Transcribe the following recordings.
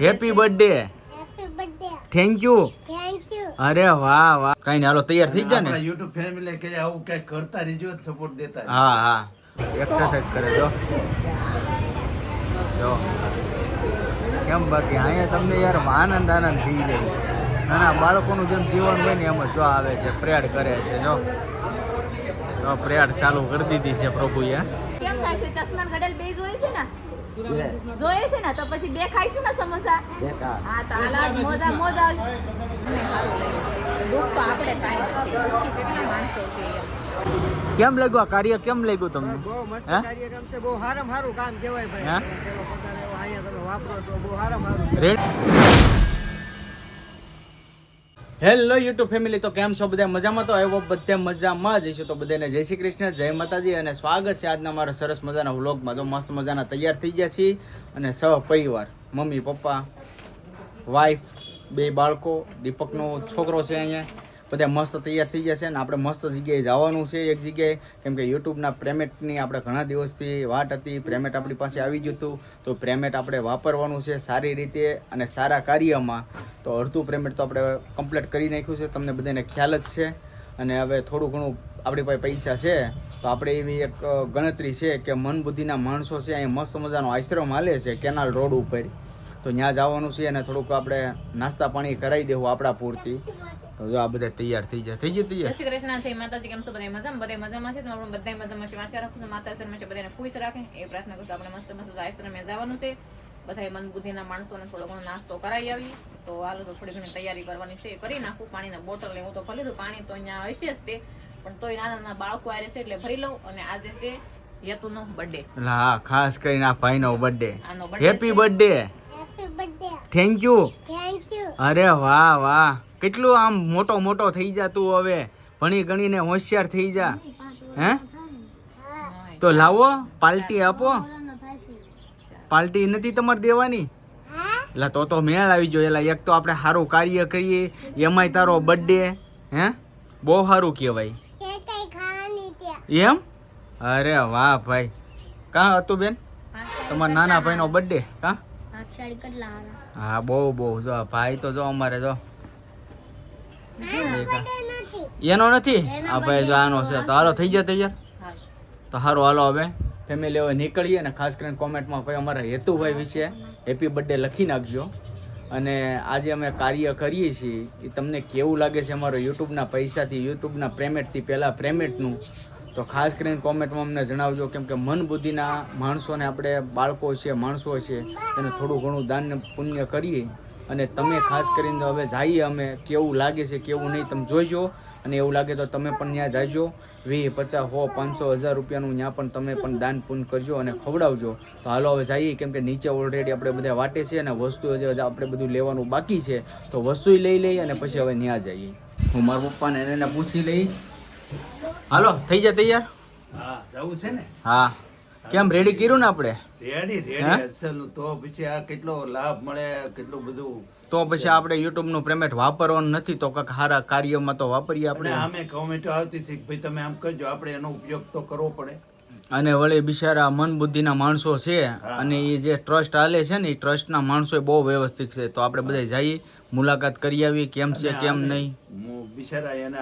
Happy birthday. Thank you. અરે વાહ વાહ. કઈ નહીં, હાલો તૈયાર થઈ ગયા ને. YouTube ફેમિલી કે આવું કઈ કરતા રહેજો, સપોર્ટ દેતા. હા હા, એક્સરસાઇઝ કરે જો કેમ. બાકી અહીંયા તમને યાર આનંદ થઈ જાય. નાના બાળકોનું જેમ જીવન હોય ને એમ જ જો આવે છે, પ્રેડ કરે છે. જો પ્રેડ ચાલુ કરી દીધી છે પ્રભુએ. કેમ થાય છે? ચશ્મા ગડલ બે જોઈએ છે ને, જોઈએ છે ને, તો પછી બે ખાઈશું ને સમોસા. હા તો હાલ મોજા મોજા દુઃખ તો આપણે કાંઈ કેટલા માણસો છે. કેમ લાગ્યું આ કાર્ય? કેમ લાગ્યું તમને? બહુ મસ્ત કાર્યક્રમ છે, બહુ સારું કામ કહેવાય ભાઈ. અહીંયા તમે વાપરો છો, બહુ સારું. હેલો યુટ્યુબ ફેમિલી, તો કેમ છો બધા? મજામાં? તો આવ્યો બધે મજામાં જઈશું. તો બધાને જય શ્રી કૃષ્ણ, જય માતાજી અને સ્વાગત છે આજના મારા સરસ મજાના વ્લોગમાં. જો મસ્ત મજાના તૈયાર થઈ ગયા છીએ અને સહ પરિવાર, મમ્મી પપ્પા, વાઈફ, બે બાળકો, દીપકનો છોકરો છે અહીંયા, બધા મસ્ત તૈયાર થઈ ગયા છે. અને આપણે મસ્ત જગ્યાએ જવાનું છે, એક જગ્યાએ, કેમ કે યુટ્યુબના પેમેન્ટની આપણે ઘણા દિવસથી વાટ હતી. પેમેન્ટ આપણી પાસે આવી ગયું હતું, તો પેમેન્ટ આપણે વાપરવાનું છે સારી રીતે અને સારા કાર્યમાં. તો અડધું પેમેન્ટ તો આપણે કમ્પ્લીટ કરી નાખ્યું છે, તમને બધાને ખ્યાલ જ છે. અને હવે થોડું ઘણું આપણી પાસે પૈસા છે, તો આપણે એવી એક ગણતરી છે કે મન બુદ્ધિના માણસો છે અહીંયા મસ્ત મજાનો આશ્રમ હાલે છે કેનાલ રોડ ઉપર, તો ત્યાં જવાનું છે. અને થોડુંક આપણે નાસ્તા પાણી કરાવી દેવું આપણા પૂરતી. તો જો આ બધા તૈયાર થઈ જાય. થઈ ગયું તૈયાર? શ્રી કૃષ્ણ છે માતાજી, કેમ છો? બધા મજામાં? બધા મજામાં છે. તો આપણે બધા મજામાં છે. આશા રાખું છું માતા શર્મા છે બધાને ખુશ રાખે એ પ્રાર્થના કરું. આપણે મસ્ત મસ્ત આશ્રમે જવાનું છે. બધા મન બુદ્ધિના માણસોને થોડો ઘણો નાસ્તો કરાવી આવી. તો હાલો તો થોડી ઘણી તૈયારી કરવાની છે, કરી નાખું. પાણીના બોટલ લેવું તો ભરી દઉં, પાણી તો અહીંયા હશે જ તે, પણ તોય નાના નાના બાળકો આવે છે એટલે ભરી લઉં. અને આજે છે યતુનો બર્થડે. હા, ખાસ કરીને આ ભાઈનો બર્થડે. આનો birthday. Happy birthday. Thank you. અરે વાહ વાહ, કેટલું આમ મોટો થઈ જા તું. હવે ભણી ગણીને હોશિયાર થઈ જા. હે તો લાવો પાર્ટી આપો. પાર્ટી નથી તમારે દેવાની? એટલે તો મેળ આવી ગયો. એટલે એક તો આપણે સારું કાર્ય કરીએ, એમાંય તારો બર્થડે. હે બહુ સારું કહેવાય એમ. અરે વાહ ભાઈ. કાં હતું બેન તમારા નાના ભાઈનો બર્થડે? કાં? હા બહુ જો ભાઈ તો જો અમારે જો એનો નથી, આ ભાઈ જો આનો છે. તો હાલો થઈ જાય તૈયાર. તો સારું હાલો હવે ફેમિલી હવે નીકળીએ. અને ખાસ કરીને કોમેન્ટમાં ભાઈ અમારા હેતુભાઈ વિશે હેપી બર્થડે લખી નાખજો. અને આજે અમે કાર્ય કરીએ છીએ એ તમને કેવું લાગે છે અમારો યુટ્યુબના પૈસાથી, યુટ્યુબના પેમેન્ટથી, પહેલાં પેમેન્ટનું, તો ખાસ કરીને કોમેન્ટમાં અમને જણાવજો. કેમ કે મન બુદ્ધિના માણસોને આપણે બાળકો છે, માણસો છે, એને થોડું ઘણું દાન પુણ્ય કરીએ. અને તમે ખાસ કરીને હવે જઈએ અમે, કેવું લાગે છે કેવું નહીં તમે જોઈજો. અને એવું લાગે તો તમે પણ ત્યાં જાજો. 20, 50, 100, 500, 1000 રૂપિયાનું ત્યાં પણ તમે પણ દાન પુણ્ય કરજો અને ખવડાવજો. તો હાલો હવે જઈએ, કેમ કે નીચે ઓલરેડી આપણે બધા વાટે છે અને વસ્તુ હજી આપણે બધું લેવાનું બાકી છે. તો વસ્તુ લઈ લઈએ અને પછી હવે ત્યાં જઈએ. હું મારા પપ્પાને એને પૂછી લઈ. હાલો થઈ જાય તૈયાર? હા જવું છે ને. હા કેમ રેડી કર્યું ને આપણે? રેડી અસલ. તો પછી આ કેટલો લાભ મળે, કેટલું બધું. તો પછી આપણે યુટ્યુબ નું પેમેન્ટ વાપરવાનું નથી, તો કઈક સારા કાર્યમાં તો વાપરીએ આપણે. અમે કોમેન્ટો આવતી હતી ભાઈ તમે આમ કરજો, આપણે એનો ઉપયોગ તો કરવો પડે. અને વળી બિચારા મન બુદ્ધિના માણસો છે, અને એ જે ટ્રસ્ટ હાલે છે ને એ ટ્રસ્ટના માણસો બહુ વ્યવસ્થિત છે. તો આપણે બધા જઈએ, મુલાકાત કરી આવી કેમ છે કેમ નહીં. બિચારા એને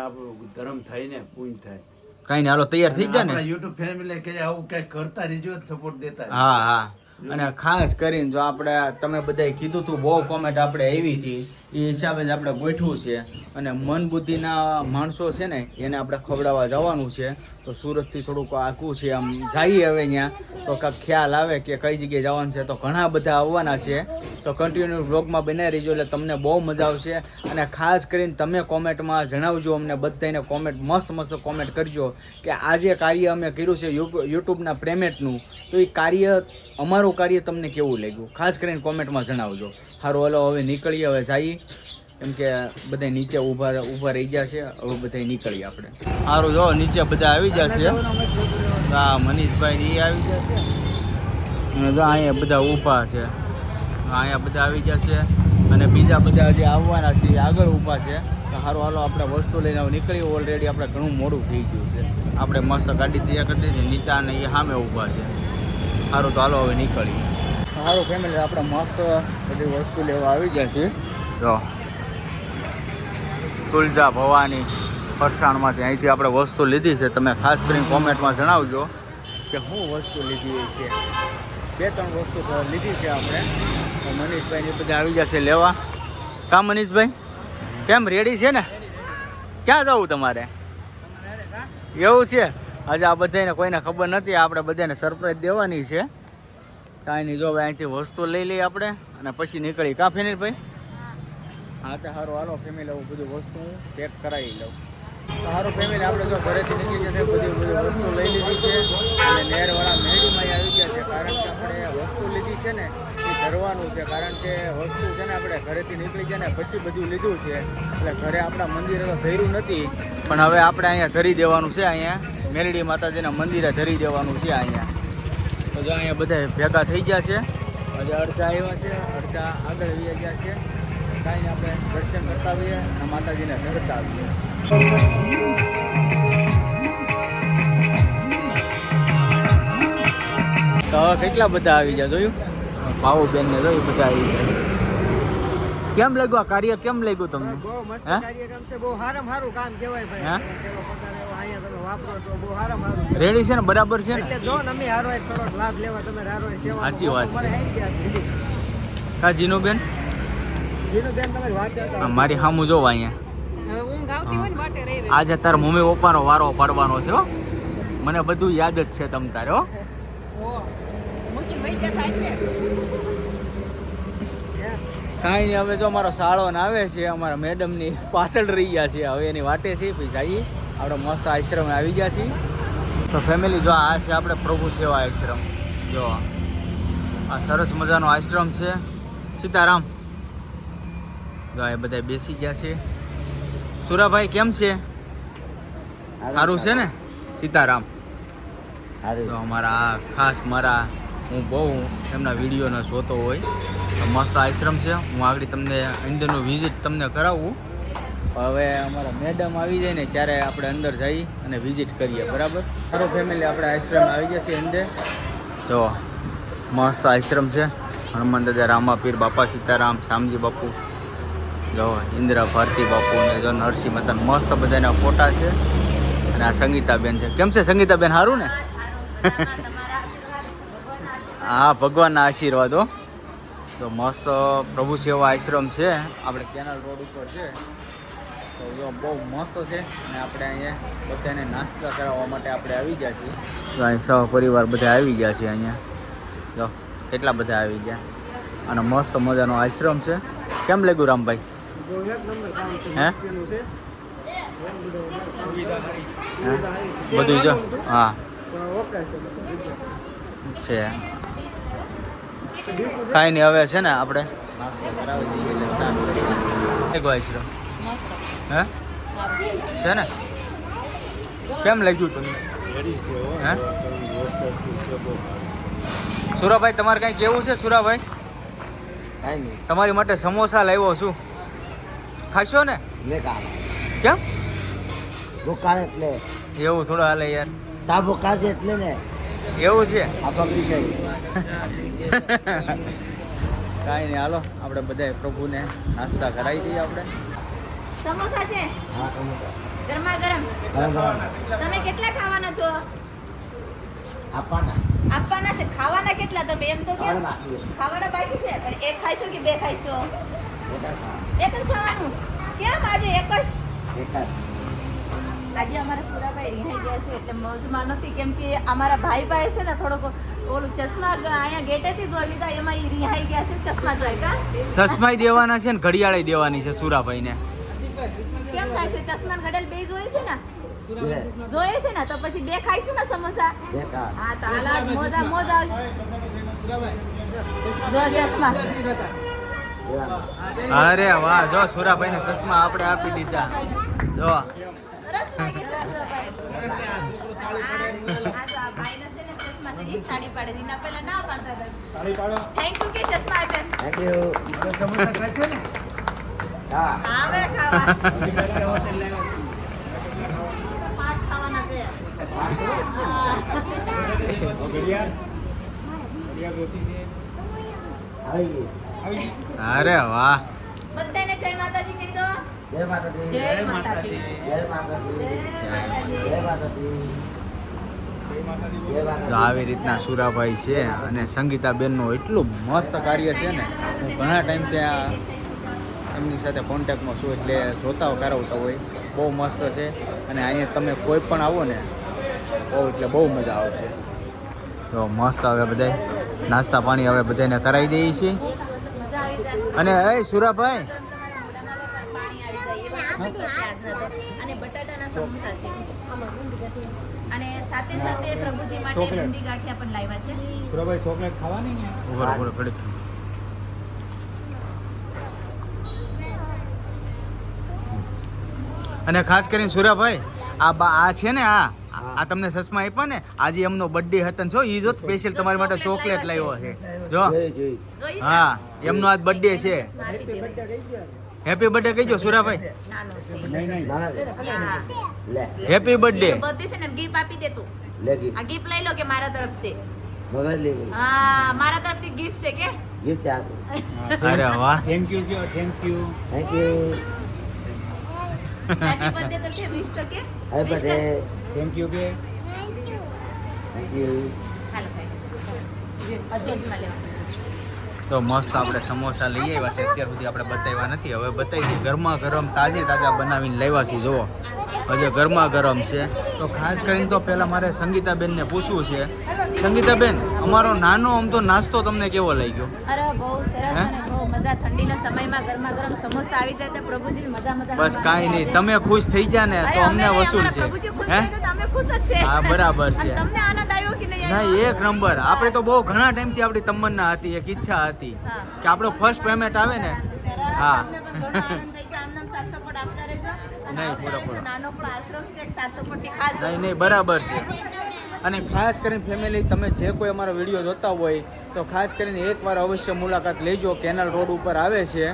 ધર્મ થાય ને પુણ્ય થાય. કઈ નહીં, હાલો તૈયાર થઈ જાય ને. યુટ્યુબ ફેમિલી કે આવું કઈ કરતા રહેજો, સપોર્ટ દેતા. હા હા. અને ખાસ કરીને જો આપણે તમે બધાએ કીધું તું, બહુ કોમેન્ટ આપણે આવી હતી, એ હિસાબે જ આપણે ગોઠવું છે. અને મન બુદ્ધિના માણસો છે ને એને આપણે ખવડાવવા જવાનું છે. તો સુરતથી થોડુંક આખું છે, આમ જઈએ હવે ત્યાં તો કાંઈક ખ્યાલ આવે કે કઈ જગ્યાએ જવાનું છે. તો ઘણા બધા આવવાના છે, તો કન્ટિન્યુ વ્લોગમાં બનાવી રહીજો એટલે તમને બહુ મજા આવશે. અને ખાસ કરીને તમે કોમેન્ટમાં જણાવજો અમને બધાને, કોમેન્ટ મસ્ત કોમેન્ટ કરજો કે આ જે કાર્ય અમે કર્યું છે યુટ્યુબના પેમેન્ટનું, તો એ કાર્ય અમારું કાર્ય તમને કેવું લાગ્યું ખાસ કરીને કોમેન્ટમાં જણાવજો. સારું હાલો હવે નીકળીએ, હવે જઈએ, કેમ કે બધા નીચે ઊભા રહી ગયા છે. હવે બધા નીકળીએ આપણે. સારું જો નીચે બધા આવી જશે. હા મનીષભાઈ એ આવી જશે. અને જો અહીંયા બધા ઊભા છે, અહીંયા બધા આવી જશે. અને બીજા બધા જે આવવાના છે આગળ ઊભા છે. તો સારું હાલો આપણે વસ્તુ લઈને નીકળીએ. ઓલરેડી આપણે ઘણું મોડું થઈ ગયું છે. આપણે મસ્ત ગાડી તૈયાર કરી દીધી, નીતા અને એ સામે ઊભા છે. સારું તો હાલો હવે નીકળીએ. સારું ફેમિલી આપણે મસ્ત બધી વસ્તુ લેવા આવી ગયા છીએ. જો તુલજા ભવાની ફરસાણમાંથી અહીંથી આપણે વસ્તુ લીધી છે. તમે ખાસ કરીને કોમેન્ટમાં જણાવજો કે શું વસ્તુ લીધી છે. 2-3 વસ્તુ લીધી છે આપણે. તો મનીષભાઈ એ બધા આવી જશે લેવા. કા મનીષભાઈ કેમ રેડી છે ને? ક્યાં જવું તમારે? એવું છે. આજે આ બધાને કોઈને ખબર નથી. આપણે બધાને સરપ્રાઈઝ દેવાની છે. કાંઈ નહીં, જો અહીંથી વસ્તુ લઈ લઈએ આપણે અને પછી નીકળી. કાં ફેનિલભાઈ? હા તો સારું, હાલો ફેમિલી હું બધી વસ્તુ ચેક કરાવી લઉં. સારું ફેમિલી આપણે જો ઘરેથી નીકળી જશે બધી વસ્તુ લઈ લીધી છે અને નેરવાળા મેળીમાં આવી ગયા છે. કારણ કે આપણે વસ્તુ લીધી છે ને એ ધરવાનું છે. કારણ કે વસ્તુ છે ને આપણે ઘરેથી નીકળી જાય ને પછી બધું લીધું છે એટલે ઘરે આપણા મંદિરે તો ધર્યું નથી, પણ હવે આપણે અહીંયા ધરી દેવાનું છે. અહીંયા મેલડી માતાજીના મંદિરે ધરી દેવાનું છે અહીંયા. તો જો અહીંયા બધા ભેગા થઈ ગયા છે. હજી અડધા આવ્યા છે, અડધા આગળ આવી ગયા છે. કાંઈ આપણે દર્શન કરતા આવીએ અને માતાજીને ધરતા આવીએ. તો હવે કેટલા બધા આવી ગયા જોયું? ભાવુબેન ને જોયું બધા આવી ગયા. કેમ લાગ્યું આ કાર્ય? કેમ લાગ્યું તમને? બહુ મસ્ત હે? કાર્યક્રમ છે. બહુ સારામાં સારું કામ કહેવાય હે? ભાઈ. પેલો પગાર એવો અહીંયા તમે વાપરો છો. બહુ સારામાં સારું. રેડી છે ને? બરાબર છે ને? એટલે જો ને અમે હારો થોડોક લાભ લેવા તમે હારો સેવા સાચી વાત છે. આવી ગયા છે. કા જીનુબેન? જીનુબેન તમારી વાત કરતા. મારી સામું જોવા અહીંયા. હવે ઊંઘ આવતી હોય ને વાટે રહી રહી. આજે તારા મમ્મી પપ્પાનો વારો પાડવાનો છે હો. મને બધું યાદ જ છે તમ તારે હો. ઓ મૂકીને વહી જતા એટલે કાંઈ નહીં, હવે જો અમારો શાળો ને આવે છે. અમારા મેડમની પાછળ રહી ગયા છે. હવે એની વાટે છે પછી જઈએ. આપણે મસ્ત આશ્રમે આવી ગયા છીએ. તો ફેમિલી જો આ છે આપણે પ્રભુ સેવા આશ્રમ. જો આ સરસ મજાનો આશ્રમ છે. સીતારામ. જો એ બધા બેસી ગયા છે. સુરાભાઈ કેમ છે? સારું છે ને? સીતારામ. તો અમારા આ ખાસ મારા હું બહુ એમના વિડીયોને જોતો હોય. તો મસ્ત આશ્રમ છે. હું આગળ તમને અંદરનું વિઝિટ તમને કરાવું. હવે અમારા મેડમ આવી જાય ને ત્યારે આપણે અંદર જઈ અને વિઝિટ કરીએ. બરાબર? સારું ફેમિલી આપણે આશ્રમ આવી ગયા છીએ અંદર. જો મસ્ત આશ્રમ છે. હનુમાન દાદા, રામાપીર, બાપા સીતારામ, શામજી બાપુ, જો ઇન્દ્ર ભારતી બાપુ ને જો નરસિંહ મહેતા મસ્ત બધાના ફોટા છે. અને આ સંગીતાબેન છે. કેમ છે સંગીતાબેન? સારું ને? હા, ભગવાનના આશીર્વાદો. તો મસ્ત પ્રભુ સેવા આશ્રમ છે. આપણે કેનાલ રોડ ઉપર છે. તો જો બહુ મસ્ત છે. અને આપણે અહીંયા બધાને નાસ્તા કરાવવા માટે આપણે આવી ગયા છીએ. તો અહીં સહપરિવાર બધા આવી ગયા છે. અહીંયા જો કેટલા બધા આવી ગયા. અને મસ્ત મજાનો આશ્રમ છે. કેમ લાગ્યું રામભાઈ? જો એક નંબર કામ છે. હે? મસ્તીનું છે. બધું જો હા પણ ઓકે છે બધું. છે. કાંઈ નહીં, હવે છે ને આપણે નાસ્તો કરાવી દઈએ એટલે ચાલુ કરીએ. આશ્રમ હે છે ને? કેમ લાગ્યું તમને? હે સુરાભાઈ તમારે કાંઈ કેવું છે? સુરાભાઈ કાંઈ નહીં. તમારી માટે સમોસા લાવ્યો છું, ખાશો ને? કેમ ભૂકાળ એટલે એવું થોડું હાલે યાર? તા ભૂકાળ છે એટલે ને એવું છે? આ પકડી જાય. કાંઈ નહીં, હાલો આપણે બધા પ્રભુને નાસ્તા કરાવી દઈએ. આપણે સમોસા છે હા તમે ગરમા ગરમ. તમે કેટલા ખાવાના છો? આપવાના છે. ખાવાના કેટલા તમે? એમ તો કેમ ખાવાના બાકી છે? અને એક ખાઈશો કે બે ખાઈશો? એક જ ખાવાનું. કેમ આજે એક જ? આજે અમારા સુરાભાઈ રિહાઈ ગયા છે એટલે મોજમાં નથી. કેમ કે અમારા ભાઈ છે ને થોડોક ઓલું ચશ્મા અહીંયા ગેટેથી જોઈ લીધા, એમાં એ રિહાઈ ગયા છે. ચશ્મા જોઈ કા સસમાઈ દેવાના છે ને ઘડિયાળે દેવાની છે સુરાભાઈને. કેમ થાય છે? ચશ્મા ઘડેલ બે જોઈએ છે ને? જોઈએ છે ને? તો પછી બે ખાઈશું ને સમોસા. હા તો હાલ મોજા મોજ આવશે. જો ચશ્મા. અરે વાહ, જો સુરાભાઈને ચશ્મા આપણે આપી દીધા. જો સરસ લાગે છે સુરાભાઈ. આ તો આ ભાઈને છે ને ચશ્મા છે, ઈ સાડી પાડે. એના પહેલા ના પાડતા હતા. થેન્ક યુ કે ચશ્મા આપ્યા. Thank you. સમોસા ખાય છે ને? હા. આવે ખાવા. પાંચ ખાવાના છે. અરે વાહ. બધાને જય માતાજી કહી દો. જય માતાજી. જય માતાજી. જય માતાજી. જય માતાજી. જય માતાજી. તો આવી રીતના સુરાભાઈ છે અને સંગીતાબેનનું એટલું મસ્ત કાર્ય છે ને, હું ઘણા ટાઈમ ત્યાં એમની સાથે કોન્ટેક્ટમાં છું, એટલે જોતા કરાવતા હોય. બહુ મસ્ત છે અને અહીંયા તમે કોઈ પણ આવો ને બહુ એટલે બહુ મજા આવશે. તો મસ્ત હવે બધા નાસ્તા પાણી હવે બધાને કરાવી દઈએ છીએ. મજા આવી જાય. અને એ સુરાભાઈ પાણી આવી જાય એવા સમોસા છે આજના તો. અને બટાટાના સમોસા છે. અને સાથે સાથે પ્રભુજી માટે બુંદી ગાંઠિયા પણ લાવ્યા છે. ઉભર ઉભર ઘડીક. અને ખાસ કરીને સુરાભાઈ આ છે ને આ તમને ચશ્મા આપ્યા ને, આજે એમનો બર્થડે હતો ને, જો ઈ જો સ્પેશિયલ તમારી માટે ચોકલેટ લાવ્યો છે જો. જોઈ હા, એમનો આજ બર્થડે છે. મારી છે. હેપી બર્થડે કહીજો સુરાભાઈ. નાનો છે. હા. Happy birthday. બર્થડે છે ને ગિફ્ટ આપી દે તું. આ ગિફ્ટ લઈ લો કે મારા તરફથી. હા, મારા તરફથી ગિફ્ટ છે કે. અરે વાહ. થેન્ક યુ હેપી બર્થડે તો છે, વિશ તો કે. થેન્ક યુ કે હાલો ભાઈ. અજેસમાં લેવાનું. તો મસ્ત આપણે સમોસા લઈ આવ્યા છે. અત્યાર સુધી આપણે બતાવ્યા નથી, હવે બતાવી દઈએ. ગરમા ગરમ તાજા બનાવીને લાવ્યા છે. જુઓ હજુ ગરમા ગરમ છે. તો ખાસ કરીને તો પહેલાં મારે સંગીતાબેનને પૂછવું છે. સંગીતાબેન, અમારો નાનો આમ તો નાસ્તો તમને કેવો લાગ્યો? અરે બહુ સરસ અને બહુ મજા. ઠંડીના સમયમાં ગરમા ગરમ સમોસા આવી જાય તો પ્રભુજી મજા. બસ કાંઈ નહીં, તમે ખુશ થઈ ગયા ને તો અમને વસૂલ છે. હે? અમે ખુશ જ છે. હા, બરાબર છે. અને તમને આનંદ આવ્યો કે નહીં ના, આવ્યો? એક નંબર. આપણે તો બહુ ઘણા ટાઈમથી આપણી તમન્ના હતી, એક ઈચ્છા હતી હા. કે આપણો ફર્સ્ટ પેમેન્ટ આવે ને. સરસ. હા. તમને પણ ઘણો આનંદ થઈ ગયો. આમ સાત સપોર્ટ આપતા રહેજો. અને નહીં, આવતા પૂરો. રહેજો. નાનો પણ આશ્રમ છે, સાત સપોર્ટની ખાસ નહીં બરાબર છે. અને ખાસ કરીને ફેમિલી, તમે જે કોઈ અમારો વિડીયો જોતા હોય તો ખાસ કરીને એકવાર અવશ્ય મુલાકાત લેજો. કેનાલ રોડ ઉપર આવે છે,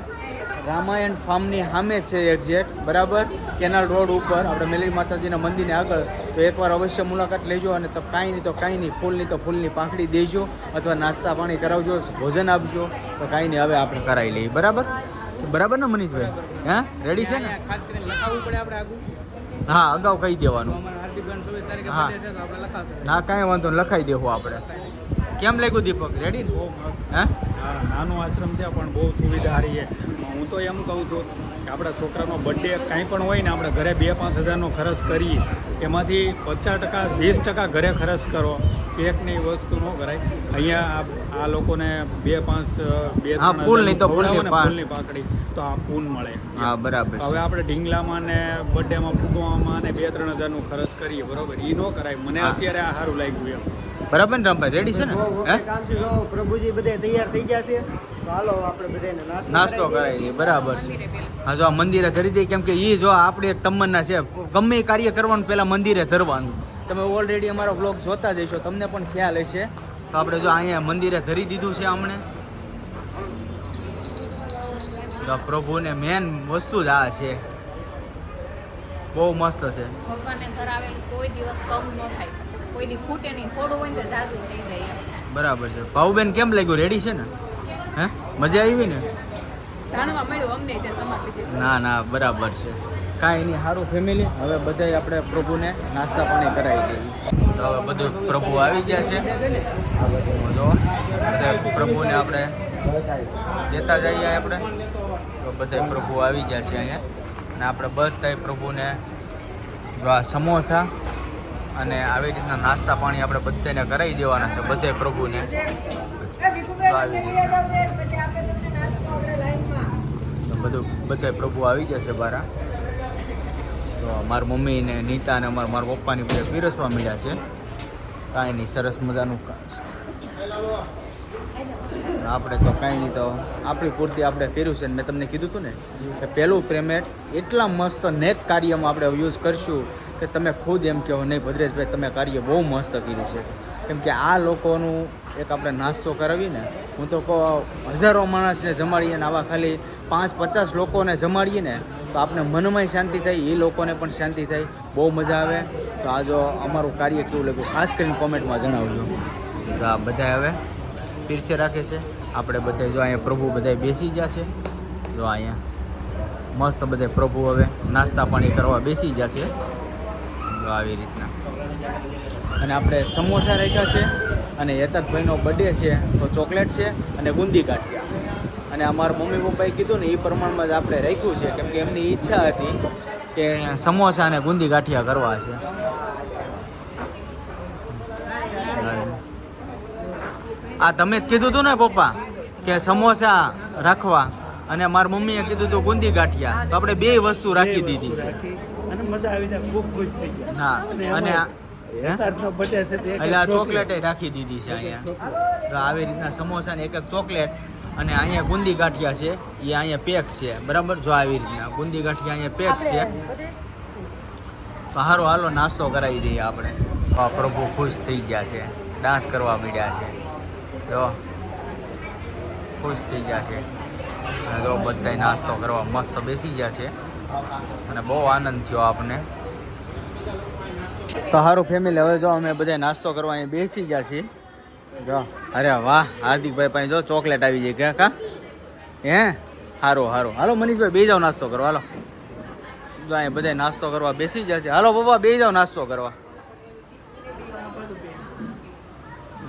રામાયણ ફાર્મની સામે છે એક્ઝેક્ટ, બરાબર. કેનાલ રોડ ઉપર આપણે મેલડી માતાજીના મંદિરની આગળ. તો એકવાર અવશ્ય મુલાકાત લેજો. અને તો કાંઈ નહીં, ફૂલની તો ફૂલની પાંખડી દેજો, અથવા નાસ્તા પાણી કરાવજો, ભોજન આપજો. તો કાંઈ નહીં, હવે આપણે કરાવી લઈએ. બરાબર ને મનીષભાઈ? હા, રેડી છે ને? હા, અગાઉ કહી દેવાનું. હા, ના કાંઈ વાંધો નહીં, લખાઈ દેવું આપણે. કેમ લાગ્યું દીપક? રેડી ને? હા, નાનો આશ્રમ છે પણ બહુ સુવિધા સારી છે. હું તો એમ કહું છું કે આપણા છોકરાનો બર્થડે કાંઈ પણ હોય ને, આપણે ઘરે 2-5 હજારનો ખર્ચ કરીએ, એમાંથી 50% 20% ઘરે ખર્ચ કરો. કેકની વસ્તુ ન કરાય. અહીંયા આ લોકોને 2-5 હા, ફૂલની તો ફૂલની ફૂલની પાંખડી તો આ પૂન મળે. હા, બરાબર હવે છે. આપણે ઢીંગલામાં ને બર્થડેમાં ફૂટવામાં ને 2-3 હજારનો ખર્ચ કરીએ, બરોબર? એ ન કરાય. મને હા. અત્યારે આ સારું લાગ્યું એમ. બરાબર ને રામભાઈ? રેડી છે ને? હે, કામ છે. જો પ્રભુજી બધે તૈયાર થઈ ગયા છે, તો હાલો આપણે બધાને નાસ્તો કરાવી દઈએ. બરાબર છે. હા, જો આ મંદિરે ધરી દઈએ, કેમ કે એ જો આપણે એક તમન્ના છે, ગમે એ કાર્ય કરવાનું પહેલાં મંદિરે ધરવાનું. તમે ઓલરેડી અમારો વ્લોગ જોતા જઈશો, તમને પણ ખ્યાલ હશે. તો આપણે જો અહીંયા મંદિરે ધરી દીધું છે હમણે. તો પ્રભુને મેન વસ્તુ જ આ છે. બહુ મસ્ત છે. ભગવાનને ધરાવેલું કોઈ દિવસ કમ ન થાય, કોઈ દી ખૂટે નહીં. થોડું હોય ને તો જાજુ થઈ જાય એમ. બરાબર છે. ભાઉબેન કેમ લાગ્યું? રેડી છે ને? હે, મજા આવી ને? જાણવા મળ્યું અમને તે તમારી રીતે. ના બરાબર છે. કાંઈ નહીં, સારું ફેમિલી. હવે બધાય આપણે પ્રભુને નાસ્તા પાણી કરાવી દેવી. તો હવે બધું પ્રભુ આવી ગયા છે. જો બધા પ્રભુને આપણે દેતા જઈએ. આપણે તો બધા પ્રભુ આવી ગયા છે અહીંયા. અને આપણે બધાય પ્રભુને જો આ સમોસા અને આવી રીતના નાસ્તા પાણી આપણે બધાને કરાવી દેવાના છે. બધાય પ્રભુને તો બધું બધાય પ્રભુ આવી જશે બારા. તો મારી મમ્મી ને નીતા ને મારા પપ્પાની બધા પીરસવા મળ્યા છે. કાંઈ નહીં, સરસ મજાનું. આપણે તો કાંઈ નહીં, તો આપણી પૂરતી આપણે કર્યું છે. મેં તમને કીધું હતું ને કે પહેલું પેમેન્ટ એટલા મસ્ત નેક કાર્યમાં આપણે યુઝ કરશું કે તમે ખુદ એમ કહો, નહીં ભદ્રેશભાઈ તમે કાર્ય બહુ મસ્ત કર્યું છે. કેમ કે આ લોકોનું એક આપણે નાસ્તો કરાવીને, હું તો કહું હજારો માણસને જમાડીએ ને આવા ખાલી 5-50 લોકોને જમાડીએ ને તો આપણે મનમાં શાંતિ થાય, એ લોકોને પણ શાંતિ થાય, બહુ મજા આવે. તો આ જો અમારું કાર્ય કેવું લાગ્યું ખાસ કરીને કોમેન્ટમાં જણાવજો. તો આ બધા હવે પીરસે રાખે છે. આપણે બધે જો અહીંયા પ્રભુ બધા બેસી જશે. જો અહીંયા મસ્ત બધે પ્રભુ હવે નાસ્તા પાણી કરવા બેસી જશે. જો આવી રીતના. અને આપણે સમોસા રાખ્યા છે અને યતાતભાઈનો બર્થડે છે તો ચોકલેટ છે અને બુંદી ગાંઠિયા. અને અમારા મમ્મી પપ્પાએ કીધું ને એ પ્રમાણમાં જ આપણે રાખ્યું છે કેમ કે એમની ઈચ્છા હતી કે સમોસા અને બુંદી ગાંઠિયા કરવા છે. આ તમે જ કીધું હતું ને પપ્પા કે સમોસા રાખવા અને મારી મમ્મીએ કીધું હતું બુંદી ગાંઠિયા તો આપણે બે વસ્તુ રાખી દીધી છે. અને મજા આવી જાય, ખૂબ ખુશ થઈ ગયા. હા અને યથાર્થનો birthday છે તો એક એટલે આ ચોકલેટ રાખી દીધી છે અહીંયા. તો આવી રીતના સમોસા ને એક ચોકલેટ અને અહીંયા બુંદી ગાંઠિયા છે એ અહીંયા પેક છે બરાબર. જો આવી રીતના બુંદી ગાંઠિયા અહીંયા પેક છે. તો હારો હાલો નાસ્તો કરાવી દઈએ આપણે. આ પ્રભુ ખુશ થઈ ગયા છે, ડાન્સ કરવા માંડ્યા છે. જો ખુશ થઈ ગયા છે અને જો બધાય નાસ્તો કરવા મસ્ત બેસી ગયા છે અને બહુ આનંદ થયો આપને. તો સારું ફેમિલી, હવે જો અમે બધા નાસ્તો કરવા અહીં બેસી ગયા છીએ. જો અરે વાહ, હાર્દિકભાઈ પાસે જો ચોકલેટ આવી જાય ક્યાં કા હે. સારું સારું, હાલો મનીષભાઈ બે જાઓ નાસ્તો કરવા. હાલો જો અહીંયા બધા નાસ્તો કરવા બેસી ગયા છે. હાલો બાબા બે જાઓ નાસ્તો કરવા.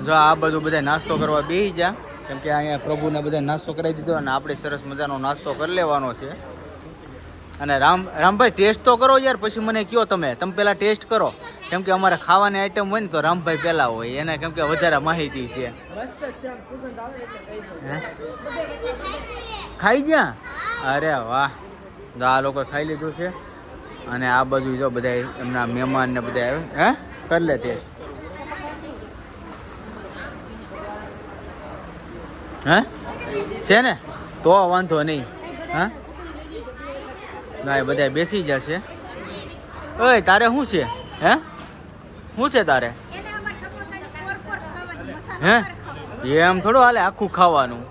જો આ બધું બધા નાસ્તો કરવા બેસી જા કેમ કે અહીંયા પ્રભુને બધા નાસ્તો કરાવી દીધો અને આપણે સરસ મજાનો નાસ્તો કરી લેવાનો છે. અને રામભાઈ ટેસ્ટ તો કરો યાર, પછી મને કયો. તમે પહેલાં ટેસ્ટ કરો કેમ કે અમારે ખાવાની આઈટમ હોય ને તો રામભાઈ પહેલાં હોય એને કેમ કે વધારે માહિતી છે. ખાઈ ગયા? અરે વાહ, તો આ લોકો ખાઈ લીધું છે અને આ બાજુ જો બધા એમના મહેમાન ને બધા આવે. હે કરી લે ટેસ્ટ. હે છે ને તો વાંધો નહીં. હા ના બધા બેસી જશે. ઓય તારે શું છે? હે શું છે તારે? હે એમ થોડું હાલે આખું ખાવાનું.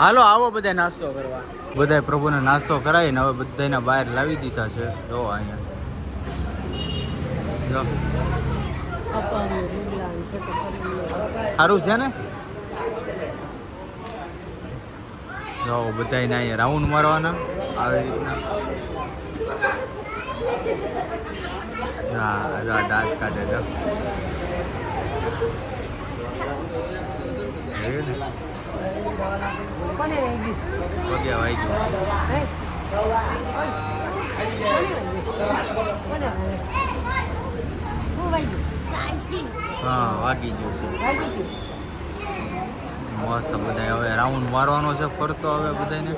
હાલો આવો બધા નાસ્તો કરવા. બધા પ્રભુને નાસ્તો કરાવીને હવે બધાને બહાર લાવી દીધા છે. જો અહીંયા જો સારું છે ને. જો બધાને અહીંયા રાઉન્ડ મારવાના આવી રીતના. હા દાંત કાઢે છે. પગે વાગી હા વાગી ગયું છે. મસ્ત બધા હવે રાઉન્ડ મારવાનો છે ફરતો હવે બધાને.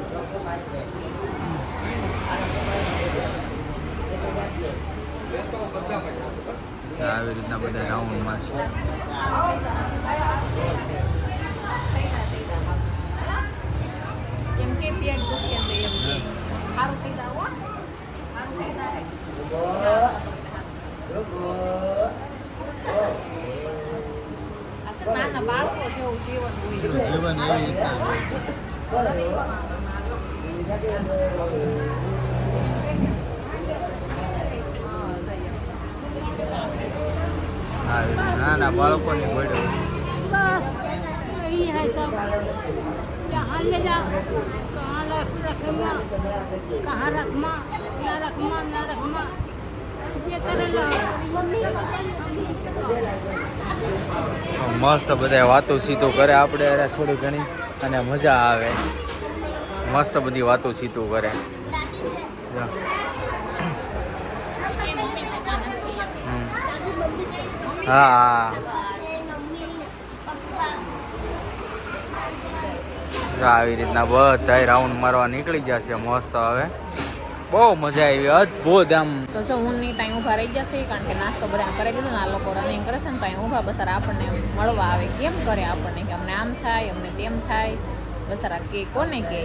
આવી રીતના બધા રાઉન્ડ મારશે. નાના બાળકો જેવું જીવન હોય. જીવન એવી રીતના નાના બાળકોની ગોળે મસ્ત બધા વાતો સીતું કરે આપણે થોડી ઘણી અને મજા આવે. મસ્ત બધી વાતો સીતું કરે. હા આવી રીતના બધા રાઉન્ડ મારવા નીકળી જશે. મસ્ત હવે બહુ મજા આવી, અદભુત આમ. તો જો હું ની ત્યાં ઊભા રહી જશે કારણ કે નાસ્તો બધા કરી દીધો ને આ લોકો રનિંગ કરે છે ને ત્યાં ઊભા બસારા આપણને મળવા આવે. કેમ કરે આપણને કે અમને આમ થાય અમને તેમ થાય બસારા કે કોને કે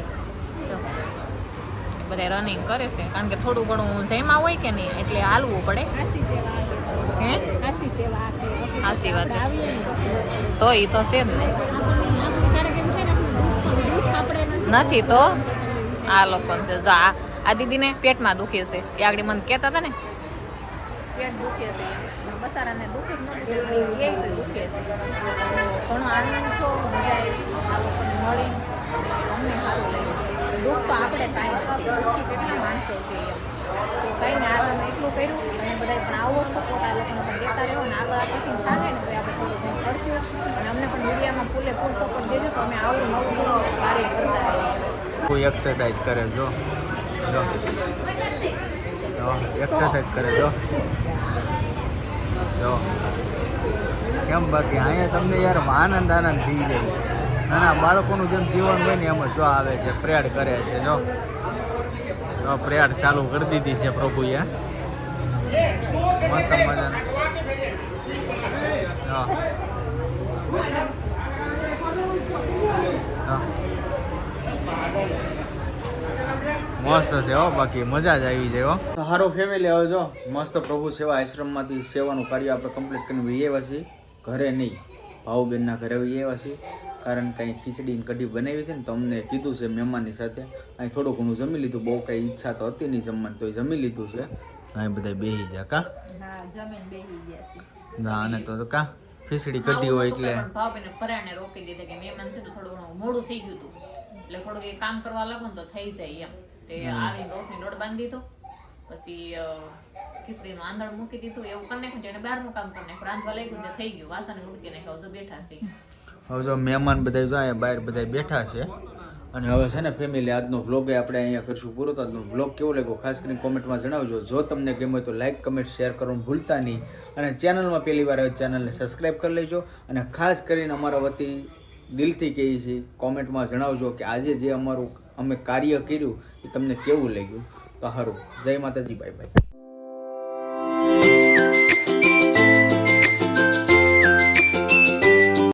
બધા રનિંગ કરે છે કારણ કે થોડું ઘણું જેમાં હોય કે નહીં એટલે હાલવું પડે. હે સાચી વાત તો એ તો છે જ ને. નથી તો આ લોકો છે જો આ દીદીને પેટમાં દુખે છે એ આગળ મને કહેતા હતા ને પેટ દુખે છે પણ બસારાને દુખે જ નથી એ તો દુખે છે ઘણો આનંદ છો મજા આવી આ લોકોને મળી અમને સારું લાગ્યું દુઃખ તો આપણે કાંઈ નથી દુઃખી કેટલા માણસો છે એમ તો કંઈ ને આ તમે એટલું કર્યું અને બધા પણ આવો સપોર્ટ આ લોકોને પણ દેતા રહ્યો ને આગળ આપણથી થાય ને તો આપણે થોડું ઘણું કરશું અને અમને પણ મીડિયામાં ફૂલે ફૂલ સપોર્ટ દેજો તો અમે આવું નવું કાર્ય કરતા રહીએ કોઈ એક્સરસાઇઝ કરે જો એક્સરસાઇઝ કરે જો કેમ બાકી અહીંયા તમને યાર આનંદ થઈ જાય નાના બાળકોનું જેમ જીવન હોય ને એમ જ જો આવે છે પ્રેડ કરે છે જો પ્રેડ ચાલુ કરી દીધી છે પ્રભુએ મસ્ત મજાનું મસ્ત છે હો બાકી મજા જ આવી જાય હો સારો ફેમિલી આવે જો મસ્ત પ્રભુ સેવા આશ્રમમાંથી સેવાનું કાર્ય આપણે કમ્પ્લીટ કરીને આવ્યા છીએ ઘરે નહીં ભાઉબેનના ઘરે આવ્યા છીએ કારણ કંઈ ખીચડી કઢી બનાવી હતી ને તો અમને કીધું છે મહેમાનની સાથે અહીં થોડું ઘણું જમી લીધું બહુ કંઈ ઈચ્છા તો હતી નહીં જમવાની તો જમી લીધું છે અહીં બધા બેસી ગયા કા ના અને તો કા ખીચડી કઢી હોય એટલે ભાવને પરાણે રોકી દીધા કે મહેમાન છે તો થોડું ઘણું મોડું થઈ ગયું હતું એટલે થોડુંક એ કામ કરવા લાગો ને તો થઈ જાય એમ તે આવીને રોટની લોટ બાંધી દીધો પછી ખીચડીનું આંધણ મૂકી દીધું એવું કરી નાખ્યું જેને બહારનું કામ કરી નાખ્યું રાંધવા લાગ્યું તે થઈ ગયું વાસણ ઉડકી નાખ્યું હજુ બેઠા છે હવે જો મહેમાન બધા જો અહીંયા બહાર બધા બેઠા છે અને હવે છે ને ફેમિલી આજનો વ્લોગ આપણે અહીંયા કરીશું પૂરો તો આજનો વ્લોગ કેવો લાગ્યો ખાસ કરીને કોમેન્ટમાં જણાવજો જો તમને ગમે તો લાઇક કમેન્ટ શેર કરવાનું ભૂલતા નહીં અને ચેનલમાં પહેલી વાર આવે ચેનલને સબસ્ક્રાઈબ કરી લેજો અને ખાસ કરીને અમારા વતી દિલથી કહીએ છીએ કોમેન્ટમાં જણાવજો કે આજે જે અમારું અમે કાર્ય કર્યું એ તમને કેવું લાગ્યું તો સારું જય માતાજી બાય બાય